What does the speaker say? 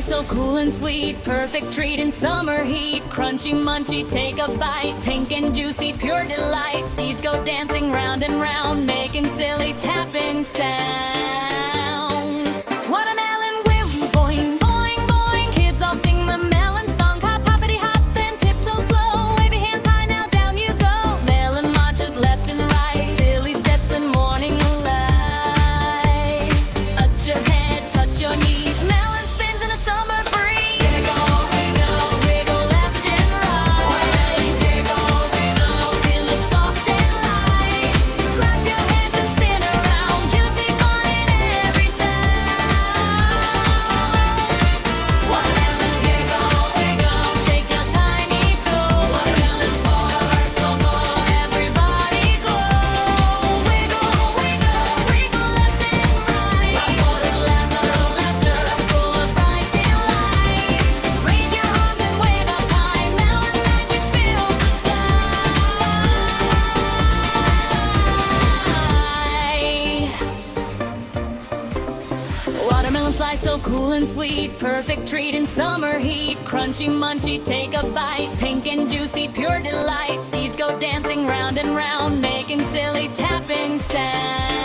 slice so cool and sweet, perfect treat in summer heat. Crunchy munchy, take a bite, pink and juicy, pure delight. Seeds go dancing round and round, making silly tapping sound. Watermelon whim, boing, boing, boing. Kids all sing the melon song. Hop, hoppity hop, then tiptoe slow. Wave your hands high, now down you go. Melon marches left and right, silly steps and morning light. Touch your head, touch your knees. Melon spins in a summer breeze. Giggle, wiggle, wiggle left and right. Giggle, wiggle, feel it soft and light. Clap your hands and spin around. You see fun in every sound. Watermelon, giggle, wiggle, shake your tiny toe. Watermelon spark, go, go, everybody glow. Wiggle, wiggle, wiggle left and right. Rock, water, laughter, laughter, full of bright delight. Raise your arms and wave up high. Melon magic fills the sky. Watermelon slice so cool and sweet, perfect treat in summer heat. Crunchy munchy, take a bite, pink and juicy, pure delight. Seeds go dancing round and round, making silly tapping sound.